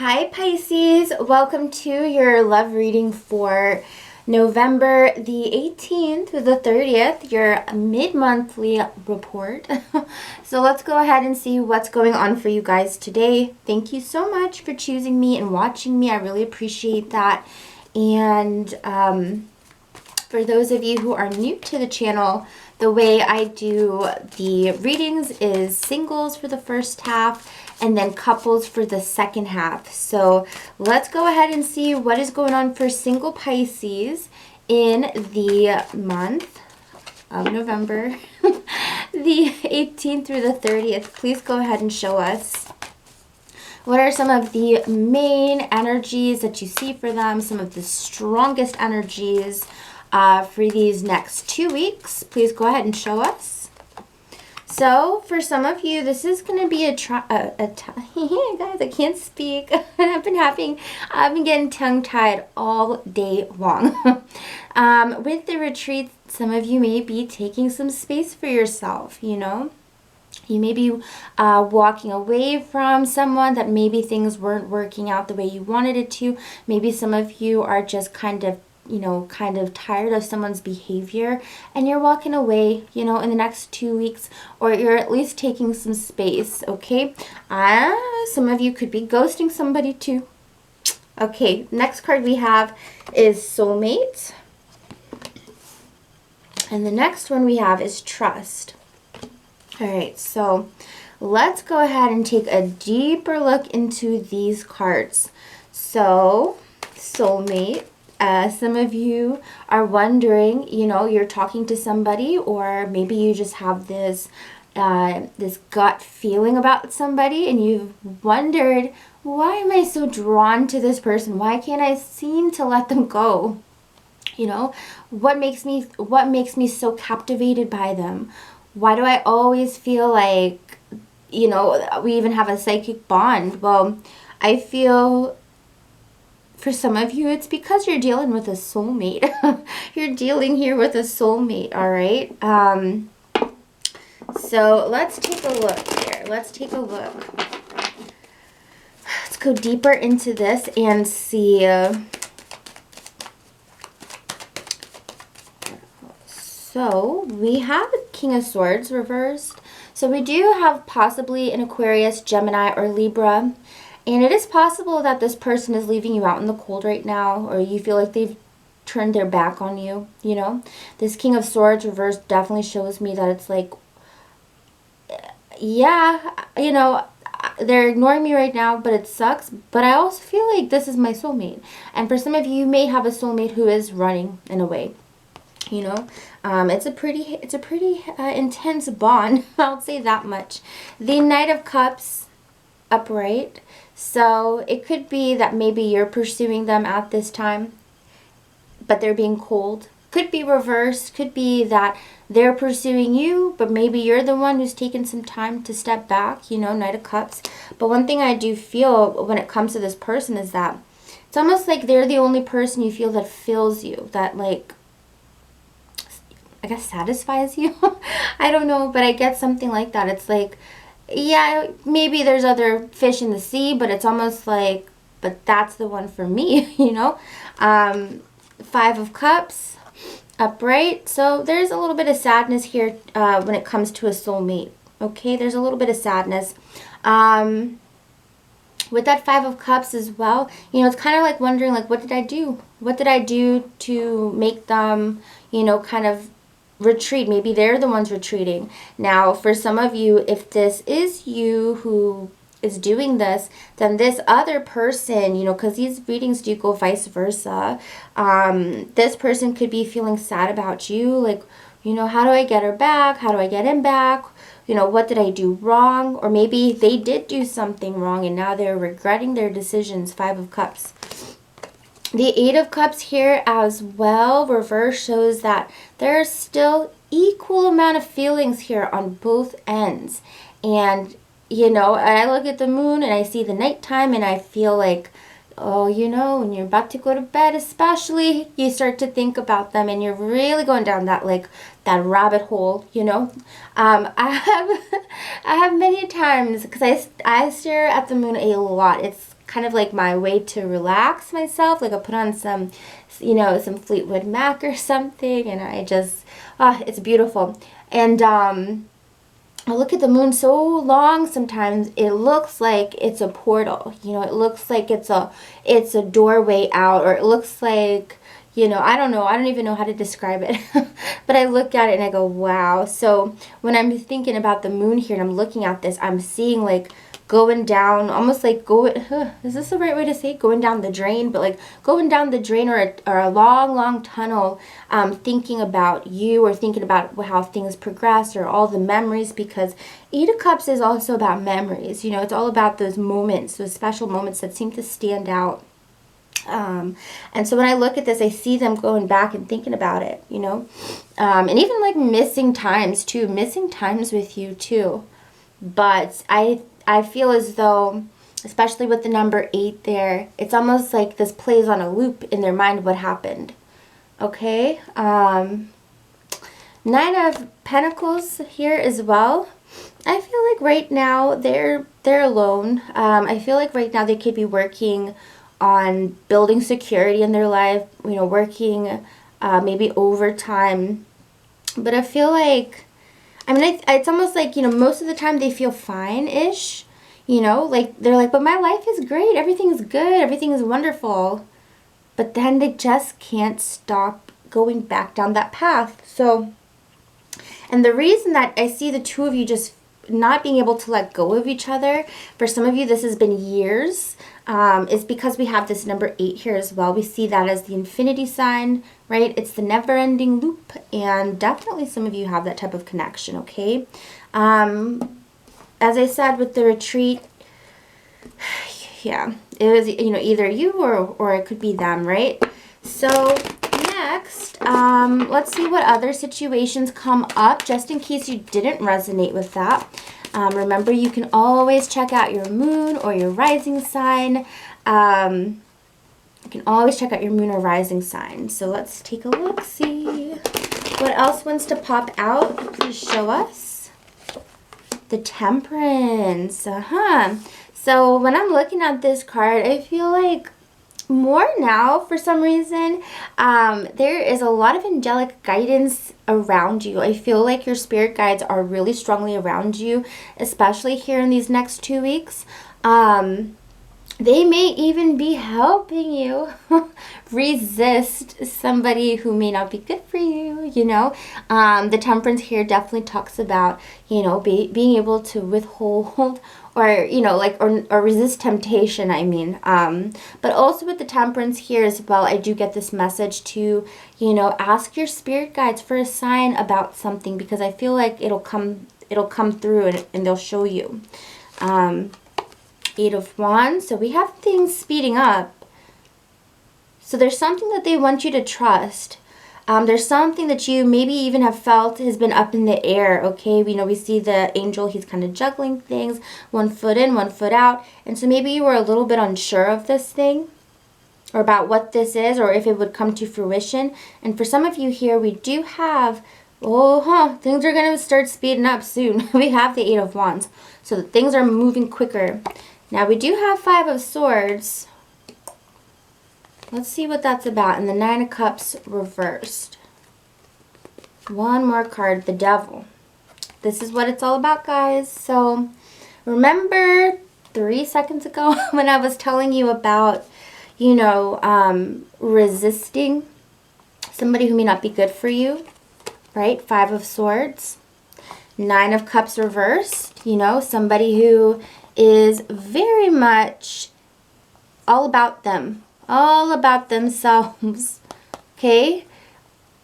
Hi Pisces, welcome to your love reading for November the 18th to the 30th, your mid-monthly report. So let's go ahead and see what's going on for you guys today. Thank you so much for choosing me and watching me. I really appreciate that. And for those of you who are new to the channel, the way I do the readings is singles for the first half and then couples for the second half. So let's go ahead and see what is going on for single Pisces in the month of November, the 18th through the 30th. Please go ahead and show us. What are some of the main energies that you see for them? Some of the strongest energies for these next 2 weeks. Please go ahead and show us. So for some of you, this is going to be guys, I can't speak. I've been getting tongue-tied all day long. With the retreat, some of you may be taking some space for yourself, you know. You may be walking away from someone that maybe things weren't working out the way you wanted it to. Maybe some of you are just kind of tired of someone's behavior and you're walking away, in the next 2 weeks, or you're at least taking some space, okay? Some of you could be ghosting somebody too. Okay, next card we have is soulmate. And the next one we have is trust. All right, so let's go ahead and take a deeper look into these cards. So, soulmate. Some of you are wondering, you're talking to somebody, or maybe you just have this this gut feeling about somebody, and you've wondered, why am I so drawn to this person? Why can't I seem to let them go? What makes me so captivated by them? Why do I always feel like, we even have a psychic bond? Well, I feel for some of you, it's because you're dealing with a soulmate. You're dealing here with a soulmate, all right? So let's take a look here. Let's go deeper into this and see. So we have King of Swords reversed. So we do have possibly an Aquarius, Gemini, or Libra. And it is possible that this person is leaving you out in the cold right now, or you feel like they've turned their back on you, This King of Swords reversed definitely shows me that it's like, yeah, they're ignoring me right now, but it sucks. But I also feel like this is my soulmate. And for some of you, you may have a soulmate who is running in a way. It's a pretty intense bond. I'll say that much. The Knight of Cups upright. So it could be that maybe you're pursuing them at this time, but they're being cold. Could be reversed. Could be that they're pursuing you, but maybe you're the one who's taken some time to step back, Knight of Cups. But one thing I do feel when it comes to this person is that it's almost like they're the only person you feel that fills you, that like, I guess satisfies you. I don't know, but I get something like that. It's like, yeah, maybe there's other fish in the sea, but it's almost like, but that's the one for me, Five of Cups, upright. So there's a little bit of sadness here when it comes to a soulmate, okay? There's a little bit of sadness. With that Five of Cups as well, it's kind of like wondering, like, what did I do? What did I do to make them, kind of retreat? Maybe they're the ones retreating. Now, for some of you, if this is you who is doing this, then this other person, because these readings do go vice versa, this person could be feeling sad about you, like, how do I get her back? How do I get him back? What did I do wrong? Or maybe they did do something wrong and now they're regretting their decisions. Five of Cups. The Eight of Cups here as well, reverse, shows that there's still equal amount of feelings here on both ends. And, I look at the moon and I see the nighttime and I feel like, oh, when you're about to go to bed especially, you start to think about them and you're really going down that, like, that rabbit hole, I have many times, because I stare at the moon a lot. It's kind of like my way to relax myself. Like I put on some, you know, some Fleetwood Mac or something, and I just, it's beautiful. And I look at the moon so long sometimes it looks like it's a portal. You know, it looks like it's a doorway out, or it looks like, you know, I don't know. I don't even know how to describe it. But I look at it and I go, wow. So when I'm thinking about the moon here and I'm looking at this, I'm seeing like going down, almost like is this the right way to say it? Going down the drain, but like going down the drain, or a long, long tunnel, thinking about you, or thinking about how things progress, or all the memories, because Eight of Cups is also about memories. You know, it's all about those moments, those special moments that seem to stand out. And so when I look at this, I see them going back and thinking about it, you know, and even like missing times with you too. But I feel as though, especially with the number 8 there, it's almost like this plays on a loop in their mind what happened. Okay. 9 of Pentacles here as well. I feel like right now they're alone. I feel like right now they could be working on building security in their life, you know, working maybe overtime. But I feel like, I mean, it's almost like, you know, most of the time they feel fine-ish, you know, like they're like, but my life is great, everything's good, everything is wonderful. But then they just can't stop going back down that path. So, and the reason that I see the two of you just not being able to let go of each other, for some of you this has been years, is because we have this number 8 here as well. We see that as the infinity sign, right? It's the never-ending loop, and definitely some of you have that type of connection, okay? As I said with the retreat, yeah, it was, you know, either you or it could be them, right? So next, let's see what other situations come up, just in case you didn't resonate with that. Remember, you can always check out your moon or your rising sign. You can always check out your moon or rising sign. So let's take a look, see what else wants to pop out. Please show us. The Temperance. So when I'm looking at this card, I feel like more now, for some reason, there is a lot of angelic guidance around you. I feel like your spirit guides are really strongly around you, especially here in these next 2 weeks. They may even be helping you resist somebody who may not be good for you, you know. The Temperance here definitely talks about, you know, being able to withhold, or, you know, like, or resist temptation, I mean. But also with the Temperance here as well, I do get this message to, you know, ask your spirit guides for a sign about something, because I feel like it'll come through, and they'll show you. 8 of Wands. So we have things speeding up. So there's something that they want you to trust. There's something that you maybe even have felt has been up in the air, okay? We know we see the angel, he's kind of juggling things, 1 foot in, 1 foot out. And so maybe you were a little bit unsure of this thing, or about what this is, or if it would come to fruition. And for some of you here, we do have, things are going to start speeding up soon. We have the 8 of Wands. So things are moving quicker. Now we do have 5 of Swords. Let's see what that's about. And the 9 of Cups reversed. One more card, the Devil. This is what it's all about, guys. So remember 3 seconds ago when I was telling you about, you know, resisting somebody who may not be good for you, right? 5 of Swords. 9 of Cups reversed, you know, somebody who is very much all about them, all about themselves, okay?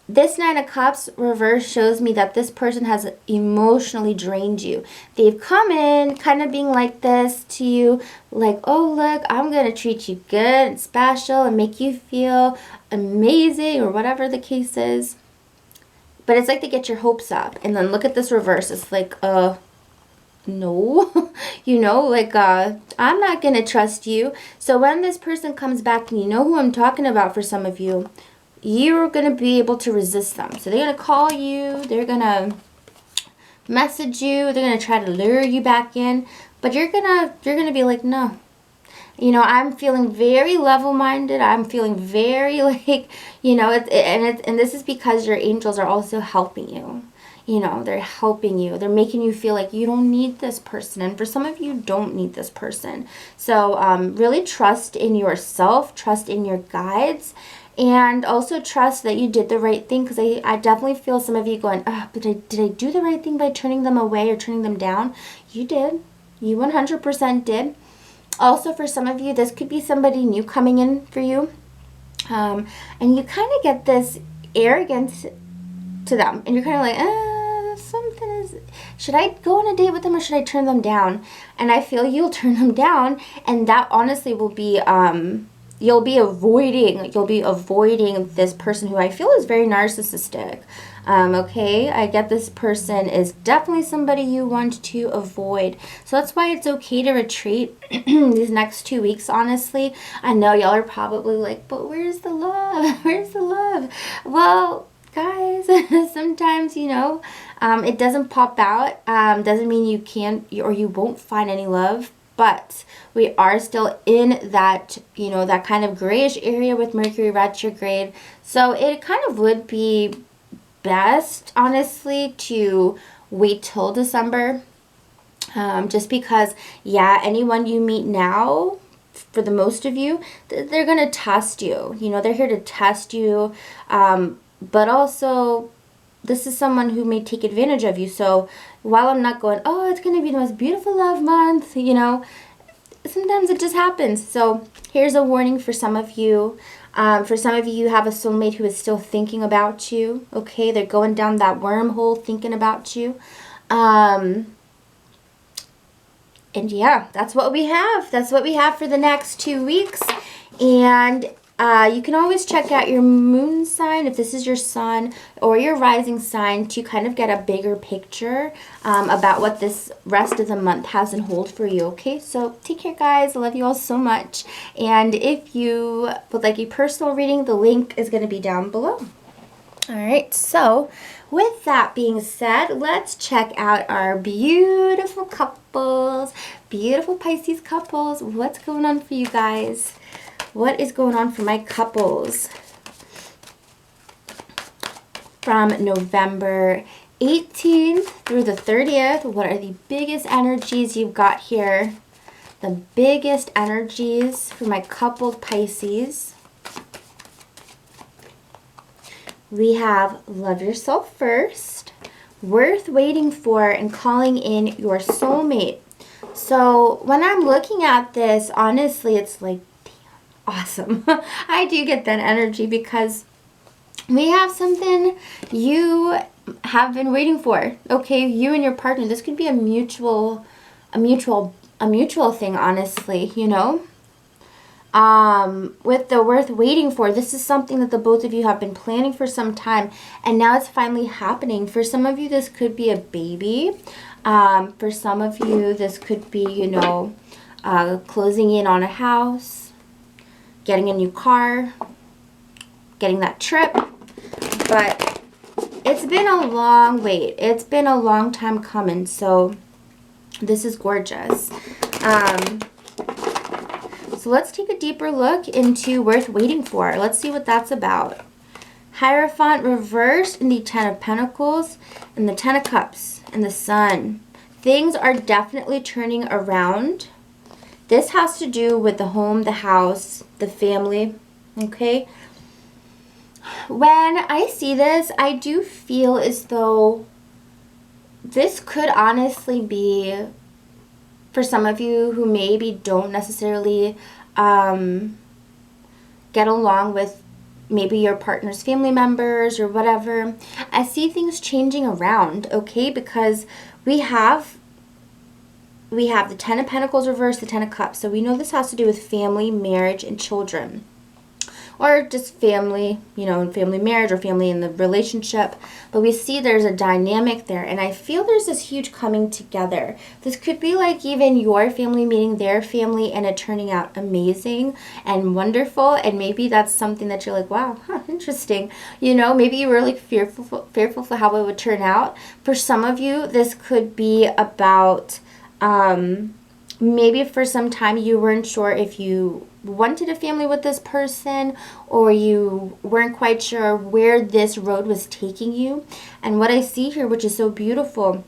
This 9 of Cups reverse shows me that this person has emotionally drained you. They've come in kind of being like this to you, like, oh, look, I'm going to treat you good and special and make you feel amazing, or whatever the case is. But it's like they get your hopes up. And then look at this reverse. It's like, no, you know, like, I'm not going to trust you. So when this person comes back, and you know who I'm talking about for some of you, you're going to be able to resist them. So they're going to call you, they're going to message you, they're going to try to lure you back in, but you're going to be like, no. You know, I'm feeling very level-minded. I'm feeling very like, you know, and this is because your angels are also helping you. You know, they're helping you. They're making you feel like you don't need this person. And for some of you, don't need this person. So really trust in yourself, trust in your guides, and also trust that you did the right thing. Because I definitely feel some of you going, but did I do the right thing by turning them away or turning them down? You did. You 100% did. Also, for some of you, this could be somebody new coming in for you. And you kind of get this arrogance to them. And you're kind of like, something is... Should I go on a date with them or should I turn them down? And I feel you'll turn them down. And that honestly will be... You'll be avoiding this person who I feel is very narcissistic. Okay, I get this person is definitely somebody you want to avoid. So that's why it's okay to retreat these next 2 weeks, honestly. I know y'all are probably like, but where's the love? Where's the love? Well, guys, sometimes, you know, it doesn't pop out. Doesn't mean you can't or you won't find any love. But we are still in that, you know, that kind of grayish area with Mercury retrograde. So it kind of would be best, honestly, to wait till December. Just because, yeah, anyone you meet now, for the most of you, they're going to test you. You know, they're here to test you. But also, this is someone who may take advantage of you. So while I'm not going, oh, it's going to be the most beautiful love month, you know, sometimes it just happens. So here's a warning for some of you. For some of you have a soulmate who is still thinking about you. Okay, they're going down that wormhole thinking about you. And yeah, that's what we have. That's what we have for the next 2 weeks. And you can always check out your moon sign, if this is your sun, or your rising sign, to kind of get a bigger picture about what this rest of the month has in hold for you, okay? So take care, guys. I love you all so much. And if you would like a personal reading, the link is going to be down below. All right, so with that being said, let's check out our beautiful couples, beautiful Pisces couples. What's going on for you guys? What is going on for my couples from November 18th through the 30th? What are the biggest energies you've got here? The biggest energies for my coupled Pisces. We have love yourself first, worth waiting for, and calling in your soulmate. So when I'm looking at this, honestly, it's like, awesome. I do get that energy because we have something you have been waiting for. Okay, you and your partner. This could be a mutual thing, honestly, you know. With the worth waiting for, this is something that the both of you have been planning for some time, and now it's finally happening. For some of you, this could be a baby. For some of you, this could be, you know, closing in on a house, getting a new car, getting that trip. But it's been a long wait. It's been a long time coming. So this is gorgeous. So let's take a deeper look into worth waiting for. Let's see what that's about. Hierophant reversed in the Ten of Pentacles and the Ten of Cups and the Sun. Things are definitely turning around. This has to do with the home, the house, the family, okay? When I see this, I do feel as though this could honestly be, for some of you who maybe don't necessarily get along with maybe your partner's family members or whatever. I see things changing around, okay? Because we have the Ten of Pentacles reversed, the Ten of Cups. So we know this has to do with family, marriage, and children. Or just family, you know, family marriage or family in the relationship. But we see there's a dynamic there. And I feel there's this huge coming together. This could be like even your family meeting their family and it turning out amazing and wonderful. And maybe that's something that you're like, wow, interesting. You know, maybe you were like fearful for how it would turn out. For some of you, this could be about maybe for some time you weren't sure if you wanted a family with this person, or you weren't quite sure where this road was taking you. And what I see here, which is so beautiful,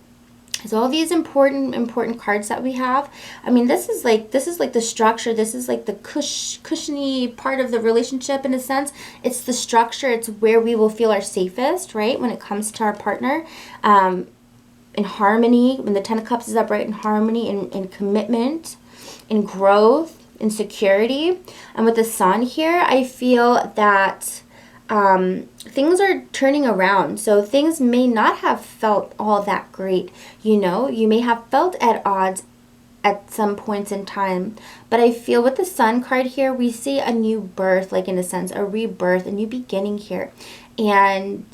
is all these important cards that we have. I mean, this is like the structure. This is like the cushiony part of the relationship in a sense. It's the structure. It's where we will feel our safest, right? When it comes to our partner. In harmony, when the Ten of Cups is upright, in harmony, in commitment, in growth, in security. And with the Sun here, I feel that things are turning around. So things may not have felt all that great. You know, you may have felt at odds at some points in time. But I feel with the Sun card here, we see a new birth, like in a sense, a rebirth, a new beginning here. And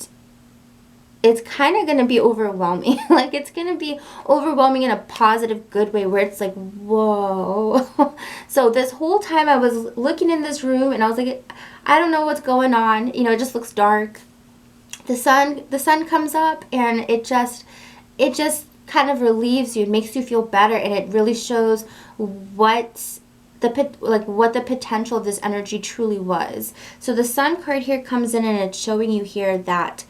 it's kind of going to be overwhelming. Like, it's going to be overwhelming in a positive, good way, where it's like, whoa. So this whole time I was looking in this room and I was like, I don't know what's going on. You know, it just looks dark. The sun comes up and it just kind of relieves you. It makes you feel better, and it really shows what the potential of this energy truly was. So the Sun card here comes in and it's showing you here that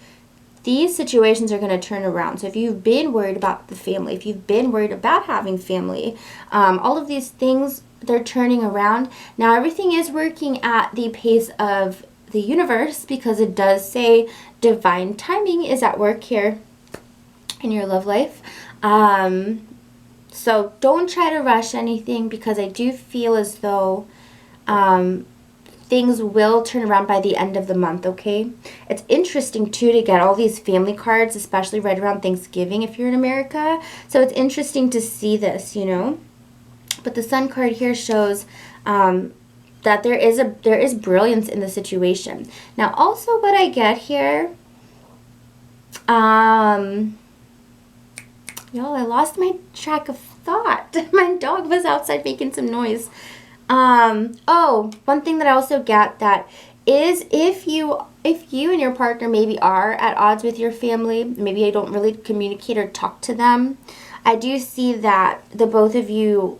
these situations are going to turn around. So if you've been worried about the family, if you've been worried about having family, all of these things, they're turning around. Now everything is working at the pace of the universe, because it does say divine timing is at work here in your love life. So don't try to rush anything, because I do feel as though things will turn around by the end of the month, okay? It's interesting, too, to get all these family cards, especially right around Thanksgiving if you're in America. So it's interesting to see this, you know? But the Sun card here shows that there is brilliance in the situation. Now, also what I get here, y'all, I lost my track of thought. My dog was outside making some noise. Oh, one thing that I also get that is if you and your partner maybe are at odds with your family, maybe you don't really communicate or talk to them, I do see that the both of you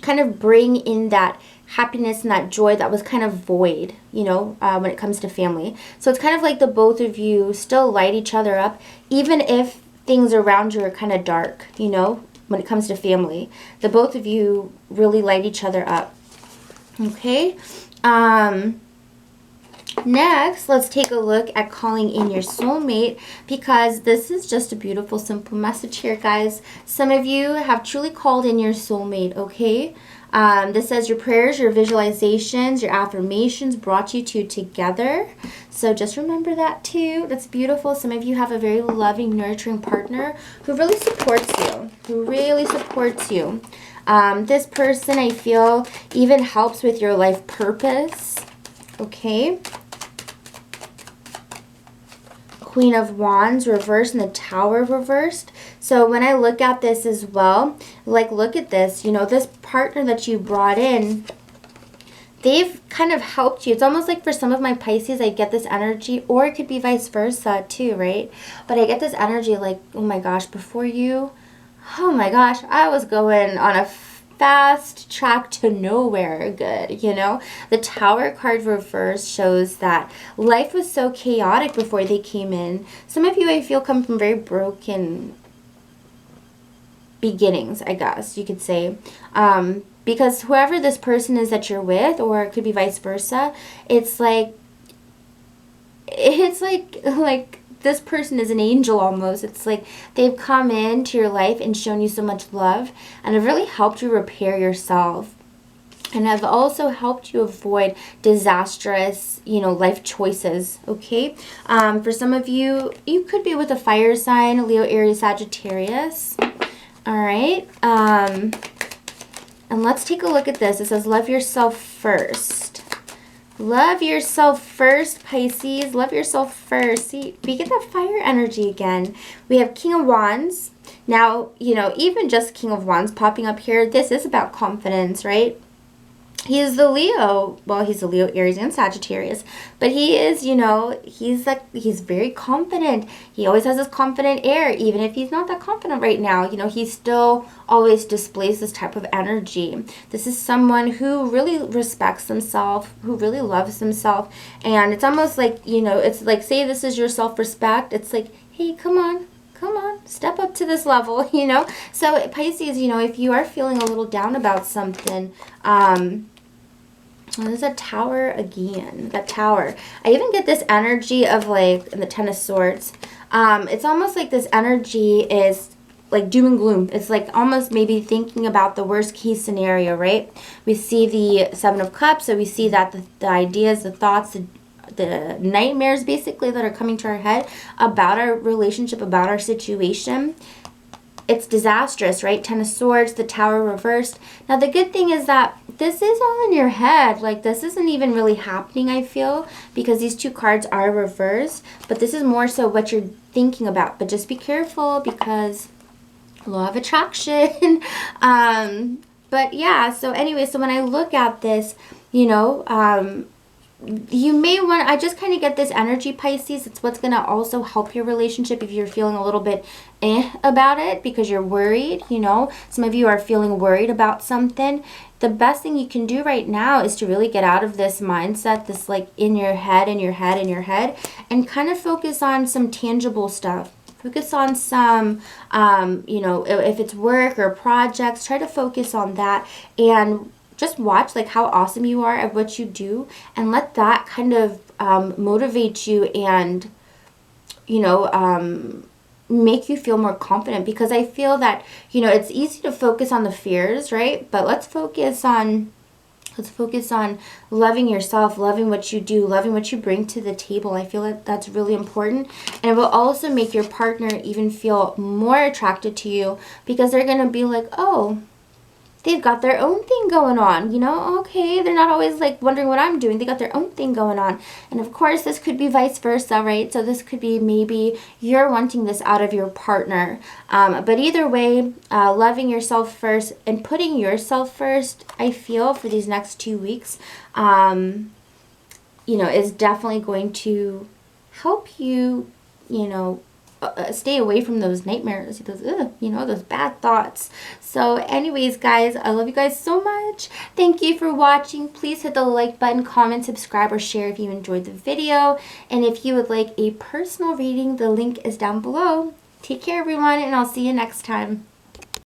kind of bring in that happiness and that joy that was kind of void, you know, when it comes to family. So it's kind of like the both of you still light each other up, even if things around you are kind of dark, you know. When it comes to family, the both of you really light each other up. Okay. Next, let's take a look at calling in your soulmate, because this is just a beautiful, simple message here, guys. Some of you have truly called in your soulmate, okay? This says your prayers, your visualizations, your affirmations brought you two together. So just remember that too. That's beautiful. Some of you have a very loving, nurturing partner who really supports you. This person, I feel, even helps with your life purpose. Okay. Queen of Wands reversed and the Tower reversed. So when I look at this as well, like, look at this, you know, this partner that you brought in, they've kind of helped you. It's almost like for some of my Pisces, I get this energy, or it could be vice versa too, right? But I get this energy like, oh my gosh, before you, oh my gosh, I was going on a fast track to nowhere good, you know. The Tower card reverse shows that life was so chaotic before they came in. Some of you, I feel, come from very broken beginnings, I guess you could say, because whoever this person is that you're with, or it could be vice versa, it's like this person is an angel almost. It's like they've come into your life and shown you so much love, and have really helped you repair yourself, and have also helped you avoid disastrous, you know, life choices, okay? For some of you, you could be with a fire sign, Leo, Aries, Sagittarius. All right. And let's take a look at this. It says, love yourself first. Love yourself first, Pisces. Love yourself first. See, we get that fire energy again. We have King of Wands. Now, you know, even just King of Wands popping up here, this is about confidence, right? he is the Leo. Well, he's the Leo, Aries, and Sagittarius. But he is, you know, he's very confident. He always has this confident air, even if he's not that confident right now. You know, he still always displays this type of energy. This is someone who really respects himself, who really loves himself. And it's almost like, you know, it's like, say this is your self-respect. It's like, hey, come on, step up to this level, you know. So Pisces, you know, if you are feeling a little down about something, there's a Tower again. That Tower. I even get this energy of like in the Ten of Swords. It's almost like this energy is like doom and gloom. It's like almost maybe thinking about the worst case scenario, right? We see the Seven of Cups, so we see that the ideas, the thoughts, the nightmares basically that are coming to our head about our relationship, about our situation. It's disastrous, right? Ten of Swords, the Tower reversed. Now, the good thing is that this is all in your head. Like, this isn't even really happening, I feel, because these two cards are reversed. But this is more so what you're thinking about. But just be careful because law of attraction. But yeah, so anyway, so when I look at this, you know, you may want, I just kind of get this energy, Pisces. It's what's going to also help your relationship if you're feeling a little bit about it because you're worried, you know. Some of you are feeling worried about something. The best thing you can do right now is to really get out of this mindset, this like in your head, and kind of focus on some tangible stuff. Focus on some, you know, if it's work or projects, try to focus on that and just watch like how awesome you are at what you do and let that kind of motivate you and, you know, make you feel more confident, because I feel that, you know, it's easy to focus on the fears, right? But let's focus on loving yourself, loving what you do, loving what you bring to the table. I feel like that's really important. And it will also make your partner even feel more attracted to you because they're going to be like, oh, they've got their own thing going on, you know, okay, they're not always like wondering what I'm doing, they got their own thing going on. And of course, this could be vice versa, right? So this could be maybe you're wanting this out of your partner. But either way, loving yourself first and putting yourself first, I feel, for these next 2 weeks, you know, is definitely going to help you, you know, stay away from those nightmares, those, you know, those bad thoughts. So anyways, guys, I love you guys so much. Thank you for watching. Please hit the like button, comment, subscribe, or share if you enjoyed the video. And if you would like a personal reading, the link is down below. Take care, everyone, and I'll see you next time.